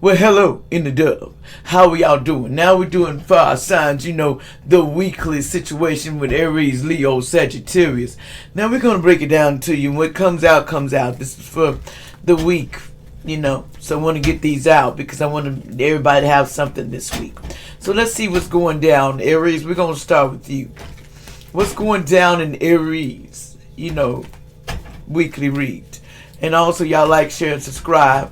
Well, hello in the dub. How are y'all doing? Now we're doing fire signs, the weekly situation with Aries-Leo-Sagittarius. Now we're going to break it down to you. What comes out, comes out. This is for the week, So I want to get these out because I want everybody to have something this week. So let's see what's going down. Aries, we're going to start with you. What's going down in Aries, weekly read. And also, y'all like, share, and subscribe.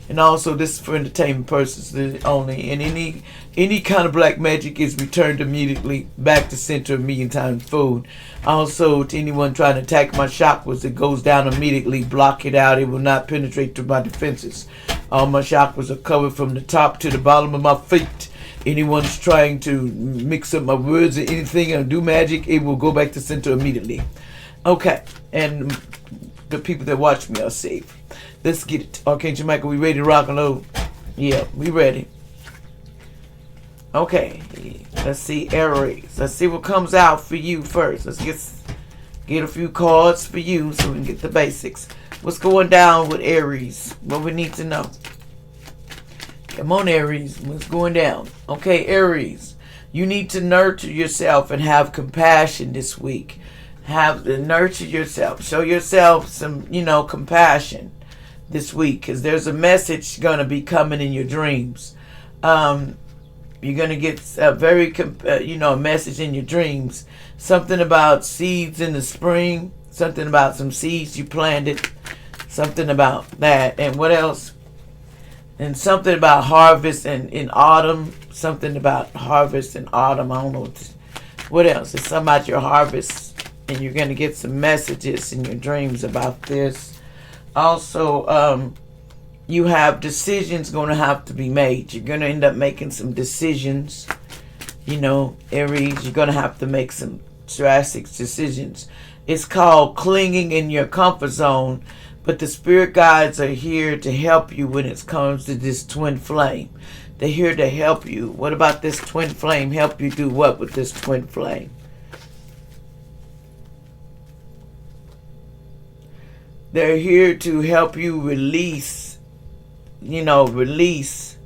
And also, this is for entertainment purposes only. And any kind of black magic is returned immediately back to center a million times fold. Also, to anyone trying to attack my chakras, it goes down immediately. Block it out. It will not penetrate through my defenses. All my chakras are covered from the top to the bottom of my feet. Anyone's trying to mix up my words or anything and do magic, it will go back to center immediately. Okay. And the people that watch me are safe. Let's get it. Archangel Michael, we ready to rock and load? Yeah, we ready. Okay. Let's see, Aries. Let's see what comes out for you first. Let's get a few cards for you so we can get the basics. What's going down with Aries? What we need to know. Come on, Aries. What's going down? Okay, Aries. You need to nurture yourself and have compassion this week. Nurture yourself. Show yourself some, compassion this week, because there's a message going to be coming in your dreams. You're going to get a very, message in your dreams. Something about seeds in the spring. Something about some seeds you planted. Something about that. And what else? And something about harvest in autumn. Something about harvest in autumn. I don't know what else. It's something about your harvest. And you're going to get some messages in your dreams about this. Also, you have decisions going to have to be made. You're going to end up making some decisions. Aries, you're going to have to make some drastic decisions. It's called clinging in your comfort zone. But the spirit guides are here to help you when it comes to this twin flame. They're here to help you. What about this twin flame? Help you do what with this twin flame? They're here to help you release, release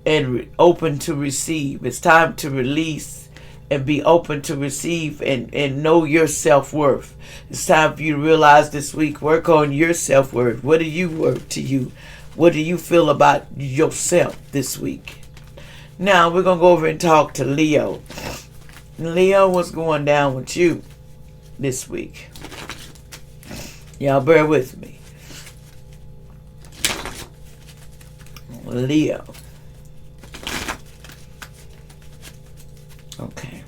and open to receive. It's time to release and be open to receive and know your self-worth. It's time for you to realize this week, work on your self-worth. What do you worth to you? What do you feel about yourself this week? Now, we're going to go over and talk to Leo. Leo, what's going down with you this week? Y'all bear with me. Leo. Okay.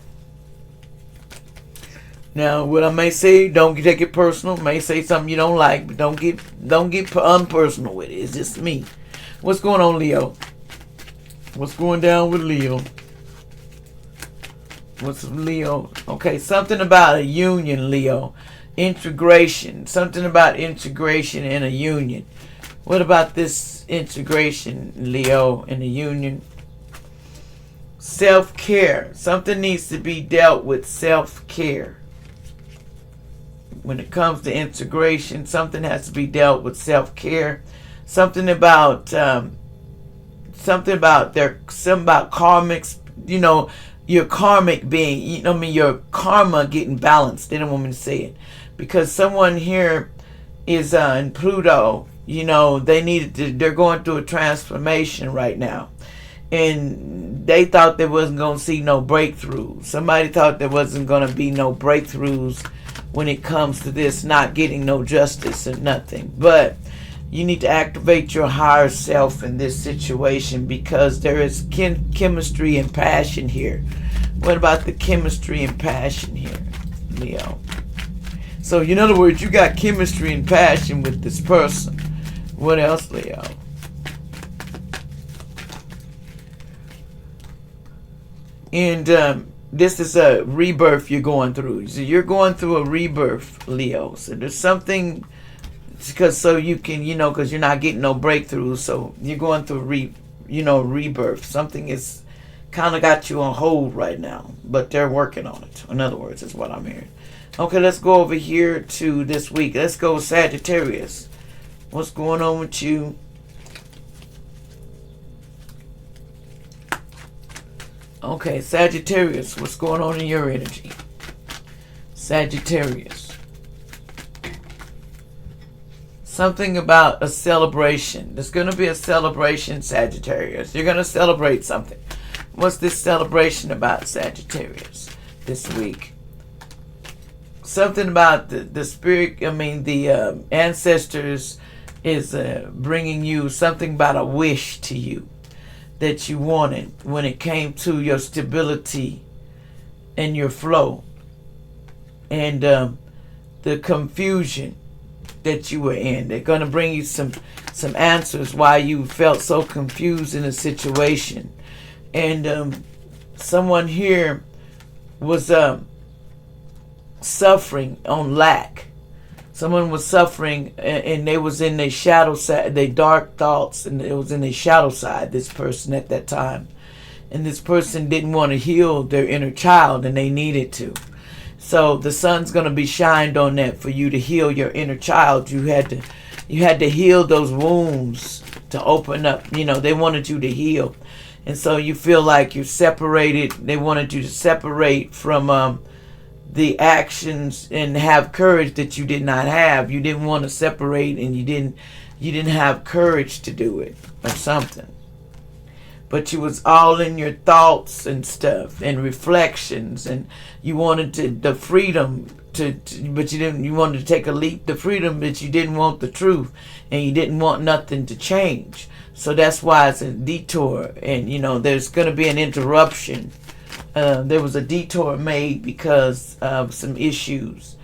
Now, what I may say, don't take it personal. May say something you don't like, but don't get unpersonal with it. It's just me. What's going on, Leo? What's going down with Leo? What's Leo? Okay, something about a union, Leo. Integration. Something about integration in a union. What about this integration, Leo, in a union? Self-care. Something needs to be dealt with self-care. When it comes to integration, something has to be dealt with self-care. Something about karmics, your karmic being, your karma getting balanced. They don't want me to say it. Because someone here is in Pluto, they're going through a transformation right now. And they thought they wasn't going to see no breakthrough. Somebody thought there wasn't going to be no breakthroughs when it comes to this, not getting no justice and nothing. But you need to activate your higher self in this situation because there is chemistry and passion here. What about the chemistry and passion here, Leo? So, in other words, you got chemistry and passion with this person. What else, Leo? And this is a rebirth you're going through. So you're going through a rebirth, Leo. So there's something, because you can, because you're not getting no breakthrough. So you're going through rebirth. Something is kind of got you on hold right now, but they're working on it. In other words, is what I'm hearing. Okay, let's go over here to this week. Let's go Sagittarius. What's going on with you? Okay, Sagittarius, what's going on in your energy? Sagittarius. Something about a celebration. There's going to be a celebration, Sagittarius. You're going to celebrate something. What's this celebration about, Sagittarius, this week? Something about the spirit, the ancestors is bringing you something about a wish to you that you wanted when it came to your stability and your flow and the confusion that you were in. They're going to bring you some answers why you felt so confused in a situation. And someone here was suffering on lack. Someone was suffering and they was in their shadow side, their dark thoughts, and it was in their shadow side, this person at that time. And this person didn't want to heal their inner child, and they needed to. So the sun's going to be shined on that for you to heal your inner child. You had to heal those wounds to open up. They wanted you to heal. And so you feel like you're separated. They wanted you to separate from the actions and have courage that you did not have. You didn't want to separate, and you didn't have courage to do it or something. But you was all in your thoughts and stuff and reflections, and you wanted the freedom but you wanted to take a leap, the freedom, but you didn't want the truth, and you didn't want nothing to change. So that's why it's a detour, and there's going to be an interruption. There was a detour made because of some issues.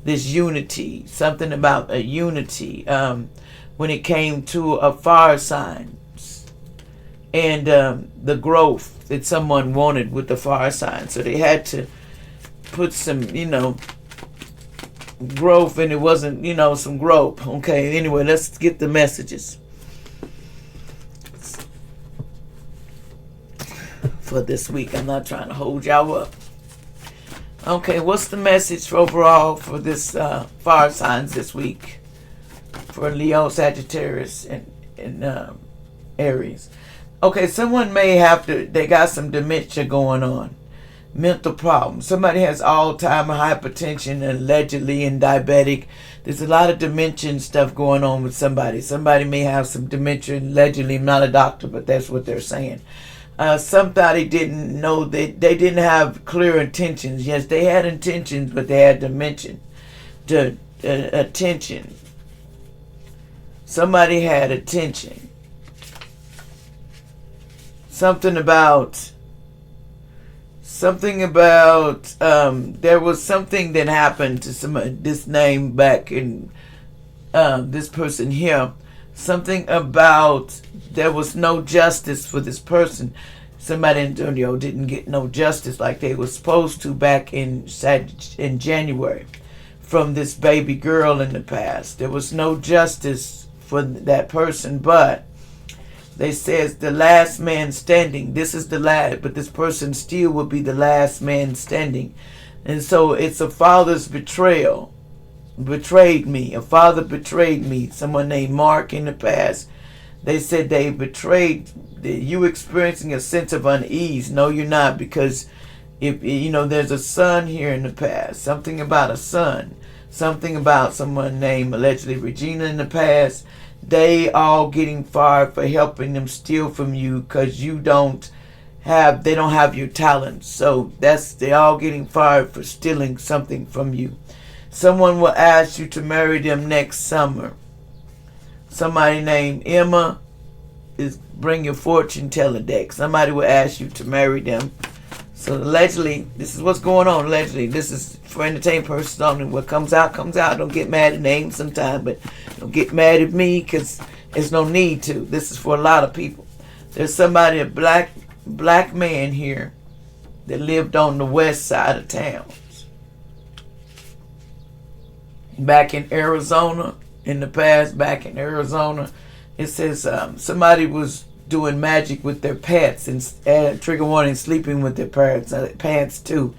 This unity, something about a unity when it came to a fire sign. And the growth that someone wanted with the fire sign. So they had to put some, growth, and it wasn't, some growth. Okay, anyway, let's get the messages for this week. I'm not trying to hold y'all up. Okay, what's the message overall for this fire signs this week? For Leo, Sagittarius, and Aries. Okay, someone may they got some dementia going on. Mental problems. Somebody has all-time hypertension, allegedly, and diabetic. There's a lot of dementia and stuff going on with somebody. Somebody may have some dementia, allegedly. I'm not a doctor, but that's what they're saying. Somebody didn't know they didn't have clear intentions. Yes, they had intentions, but they had dementia. Attention. Somebody had attention. Something about there was something that happened to this name back in this person here. Something about there was no justice for this person. Somebody in Antonio didn't get no justice like they were supposed to back in January from this baby girl in the past. There was no justice for that person, but they says the last man standing. This is the last, but this person still will be the last man standing. And so it's a father's betrayal. Betrayed me. A father betrayed me. Someone named Mark in the past. They said they betrayed you, experiencing a sense of unease. No, you're not, because if there's a son here in the past. Something about a son. Something about someone named allegedly Regina in the past. They all getting fired for helping them steal from you because they don't have your talent. So they're all getting fired for stealing something from you. Someone will ask you to marry them next summer. Somebody named Emma is bring your fortune teller deck. Somebody will ask you to marry them. So allegedly, this is what's going on. Allegedly, this is for entertainment purposes only. What comes out, comes out. Don't get mad at names sometimes, but don't get mad at me because there's no need to. This is for a lot of people. There's somebody, a black man here that lived on the west side of town. Back in Arizona, in the past, back in Arizona, it says somebody was doing magic with their pets and trigger warning, sleeping with their pants too.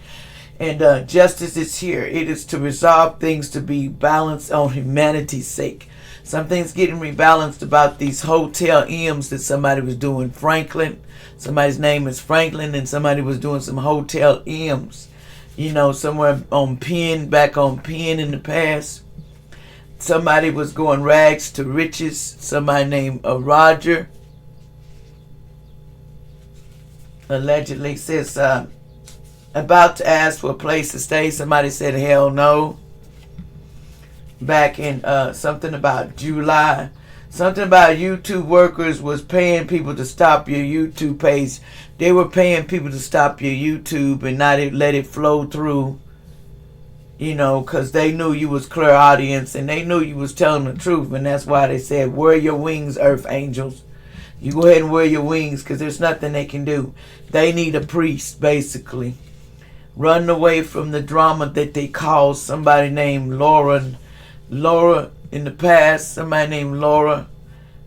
And justice is here. It is to resolve things to be balanced on humanity's sake. Something's getting rebalanced about these hotel M's that somebody was doing. Franklin. Somebody's name is Franklin, and somebody was doing some hotel M's. You know, somewhere on Penn, back on Penn in the past. Somebody was going rags to riches. Somebody named Roger. Allegedly says, about to ask for a place to stay. Somebody said, hell no. Back in something about July. Something about YouTube workers was paying people to stop your YouTube page. They were paying people to stop your YouTube and not let it flow through. You know, because they knew you was clear audience and they knew you was telling the truth. And that's why they said, wear your wings, earth angels. You go ahead and wear your wings because there's nothing they can do. They need a priest, basically. Run away from the drama that they caused. Somebody named Laura in the past. Somebody named Laura.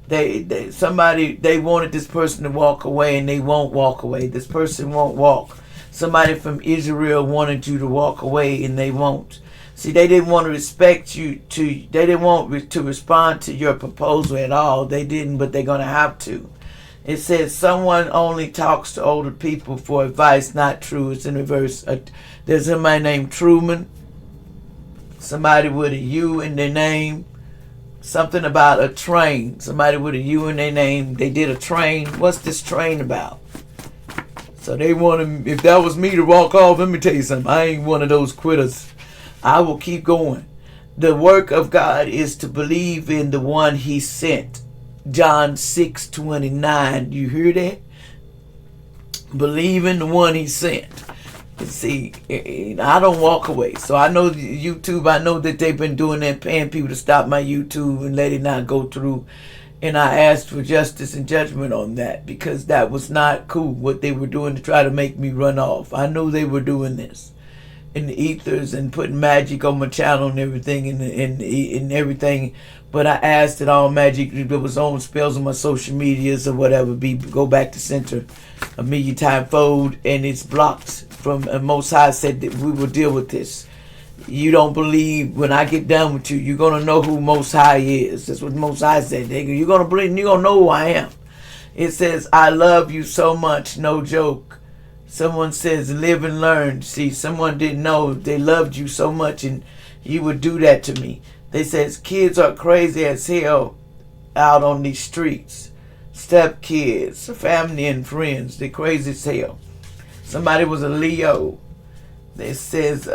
They wanted this person to walk away and they won't walk away. This person won't walk. Somebody from Israel wanted you to walk away and they won't. See, they didn't want to respect you they didn't want to respond to your proposal at all. They didn't, but they're going to have to. It says someone only talks to older people for advice. Not true. It's in reverse. There's somebody named Truman. Somebody with a U in their name. Something about a train. Somebody with a U in their name. They did a train. What's this train about? So they wanted, if that was me to walk off, let me tell you something. I ain't one of those quitters. I will keep going. The work of God is to believe in the one he sent. John 6:29. You hear that? Believe in the one he sent. See, I don't walk away. So I know YouTube, I know that they've been doing that, paying people to stop my YouTube and let it not go through. And I asked for justice and judgment on that because that was not cool what they were doing to try to make me run off. I knew they were doing this in the ethers and putting magic on my channel and everything and everything. But I asked that all magic that was on spells on my social medias or whatever go back to center a million time fold, and it's blocked from Most High said that we will deal with this. You don't believe when I get done with you, you're going to know who Most High is. That's what Most High said. You're going to believe, you're going to know who I am. It says, I love you so much, no joke. Someone says, live and learn. See, someone didn't know they loved you so much and you would do that to me. They says, kids are crazy as hell out on these streets. Step kids, family and friends, they're crazy as hell. Somebody was a Leo. It says,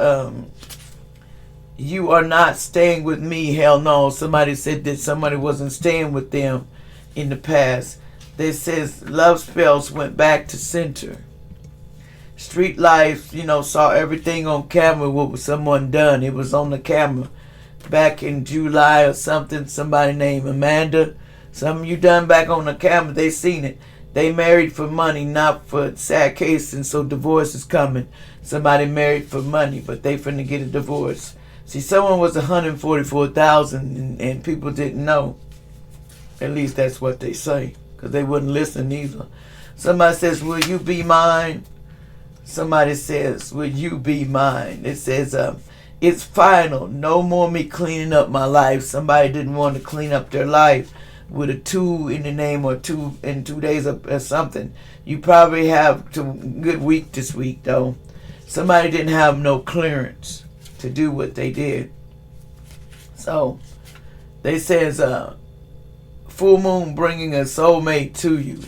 you are not staying with me. Hell no. Somebody said that somebody wasn't staying with them in the past. They says love spells went back to center. Street life, saw everything on camera. What was someone done? It was on the camera back in July or something. Somebody named Amanda. Something you done back on the camera. They seen it. They married for money, not for sad case, and so divorce is coming. Somebody married for money, but they finna get a divorce. See, someone was 144,000 and people didn't know. At least that's what they say, because they wouldn't listen either. Somebody says, will you be mine? Somebody says, will you be mine? It says, it's final. No more me cleaning up my life. Somebody didn't want to clean up their life with a 2 in the name or 2 in 2 days or something. You probably have a good week this week, though. Somebody didn't have no clearance to do what they did. So they says full moon bringing a soulmate to you.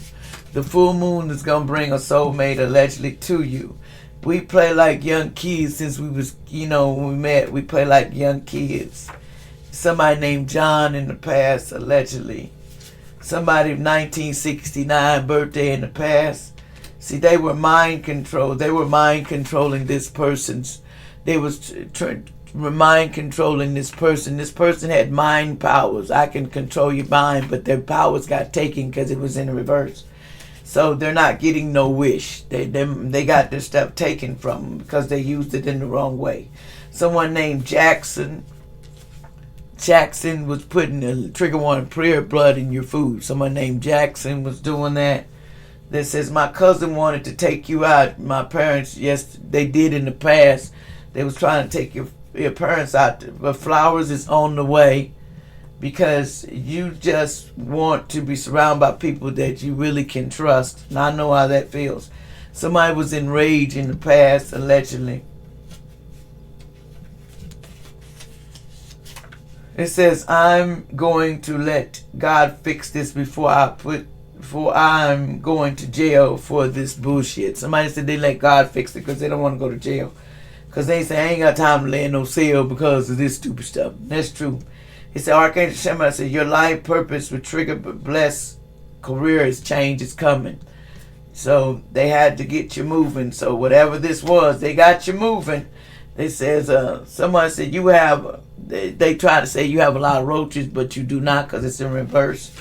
The full moon is gonna bring a soulmate allegedly to you. We play like young kids since we was when we met. We play like young kids. Somebody named John in the past allegedly. Somebody 1969 birthday in the past. See, they were mind controlled. They were mind controlling this person's. They was mind controlling this person. This person had mind powers. I can control your mind, but their powers got taken because it was in reverse. So they're not getting no wish. They got their stuff taken from them because they used it in the wrong way. Someone named Jackson. Jackson was putting the trigger warning prayer blood in your food. Someone named Jackson was doing that. That says, my cousin wanted to take you out. My parents, yes, they did in the past. They was trying to take your parents out. But flowers is on the way. because you just want to be surrounded by people that you really can trust. And I know how that feels. Somebody was enraged in the past, allegedly. It says, I'm going to let God fix this before I'm going to jail for this bullshit. Somebody said they let God fix it because they don't want to go to jail. Because they say, I ain't got time to lay in no cell because of this stupid stuff. That's true. He said, Archangel Shema said, your life purpose will trigger but blessed career is change is coming. So they had to get you moving. So whatever this was, they got you moving. They says, someone said you have, they try to say you have a lot of roaches, but you do not because it's in reverse.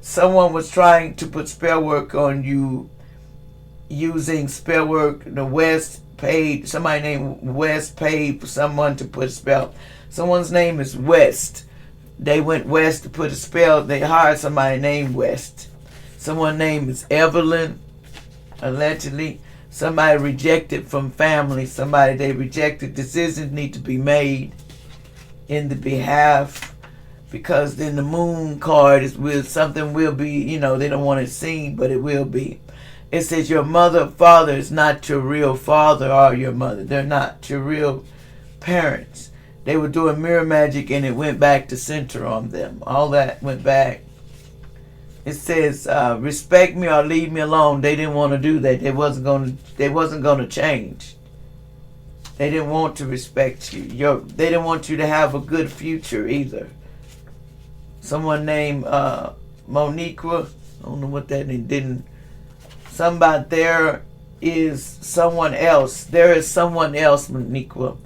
Someone was trying to put spell work on you using spell work. The West paid, somebody named West paid for someone to put a spell. Someone's name is West. They went west to put a spell. They hired somebody named West. Someone's name is Evelyn, allegedly. Somebody rejected from family. Somebody they rejected. Decisions need to be made in the behalf, because then the moon card is with something will be, they don't want it seen, but it will be. It says your mother, father is not your real father or your mother. They're not your real parents. They were doing mirror magic and it went back to center on them. All that went back. It says, respect me or leave me alone. They didn't want to do that. They wasn't going to change. They didn't want to respect you. They didn't want you to have a good future either. Someone named Moniqua, I don't know what that name didn't. Somebody, there is someone else. There is someone else, Moniqua.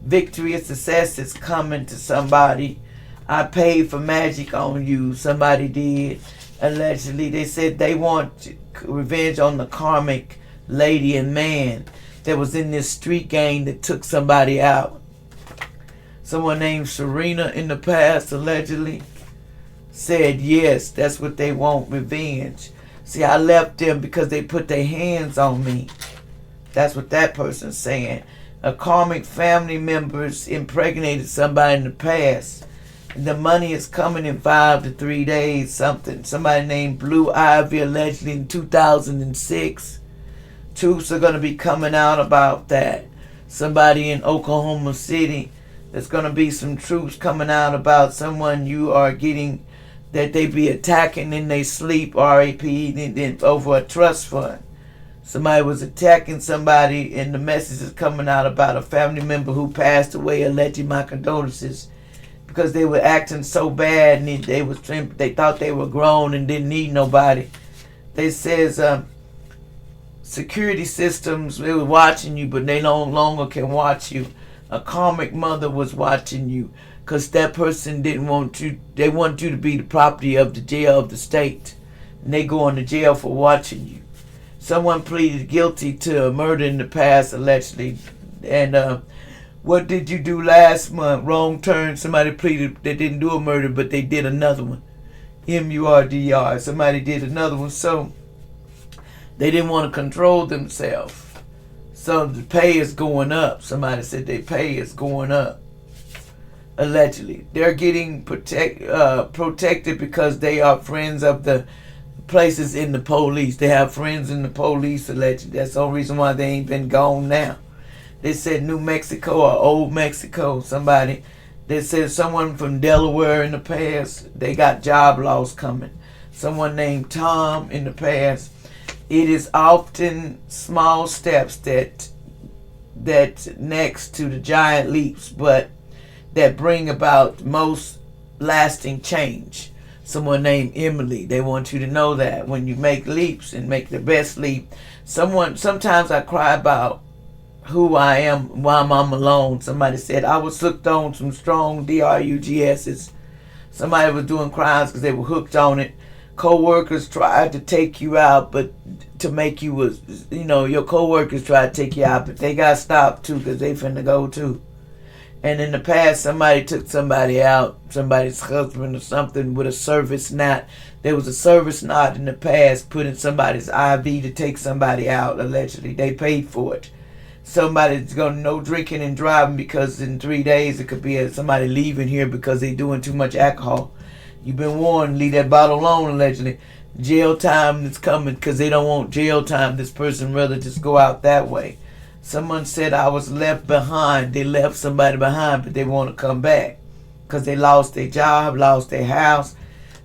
Victorious success is coming to somebody. I paid for magic on you. Somebody did. Allegedly, they said they want revenge on the karmic lady and man that was in this street gang that took somebody out. Someone named Serena in the past, allegedly, said yes, that's what they want, revenge. See, I left them because they put their hands on me. That's what that person's saying. A karmic family members impregnated somebody in the past. The money is coming in 5 to 3 days, something. Somebody named Blue Ivy, allegedly in 2006. Truths are going to be coming out about that. Somebody in Oklahoma City, there's going to be some truths coming out about someone you are getting, that they be attacking in their sleep, RAP, over a trust fund. Somebody was attacking somebody, and the message is coming out about a family member who passed away, alleging my condolences, because they were acting so bad and they thought they were grown and didn't need nobody. They says security systems, they were watching you, but they no longer can watch you. A karmic mother was watching you because that person didn't want you. They want you to be the property of the jail of the state, and they go into jail for watching you. Someone pleaded guilty to a murder in the past, allegedly. And what did you do last month? Wrong turn. Somebody pleaded they didn't do a murder, but they did another one. MURDR. Somebody did another one. So they didn't want to control themselves. So the pay is going up. Somebody said their pay is going up. Allegedly. They're getting protected because they are friends of the places in the police. They have friends in the police, allegedly. That's the only reason why they ain't been gone now. They said New Mexico or Old Mexico. Somebody, they said someone from Delaware in the past, they got job loss coming. Someone named Tom in the past. It is often small steps that next to the giant leaps, but that bring about most lasting change. Someone named Emily. They want you to know that when you make leaps and make the best leap. Sometimes I cry about who I am, why I'm alone. Somebody said I was hooked on some strong DRUGS's. Somebody was doing crimes because they were hooked on it. Co-workers tried to take you out, but to make you your co-workers tried to take you out, but they got stopped too because they finna go too. And in the past, somebody took somebody out, somebody's husband or something, with a service knot. There was a service knot in the past put in somebody's IV to take somebody out, allegedly. They paid for it. somebody's going to no drinking and driving, because in 3 days it could be somebody leaving here because they doing too much alcohol. You've been warned, leave that bottle alone, allegedly. Jail time is coming because they don't want jail time. This person rather just go out that way. Someone said I was left behind. They left somebody behind, but they want to come back because they lost their job, lost their house.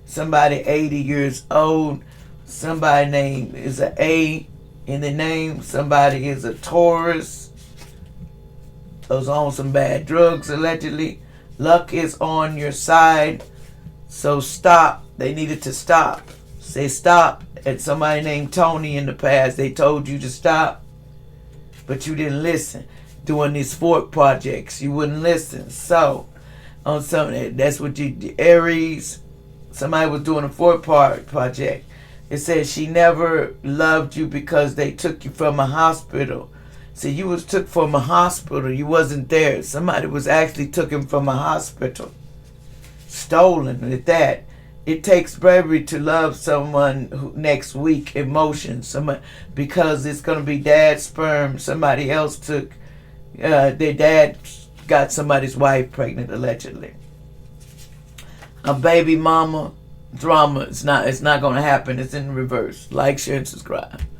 Somebody 80 years old. Somebody name is an A in the name. Somebody is a Taurus. Those on some bad drugs, allegedly. Luck is on your side. So stop. They needed to stop. Say stop. And somebody named Tony in the past, they told you to stop, but you didn't listen. Doing these fort projects, you wouldn't listen. So on something, that's what you, Aries, somebody was doing a fort project. It says she never loved you because they took you from a hospital. So you was took from a hospital. You wasn't there. Somebody was actually taken from a hospital. Stolen at that. It takes bravery to love someone who, next week, emotions. Somebody, because it's going to be dad's sperm. Somebody else took, their dad got somebody's wife pregnant, allegedly. A baby mama drama, it's not going to happen. It's in reverse. Like, share, and subscribe.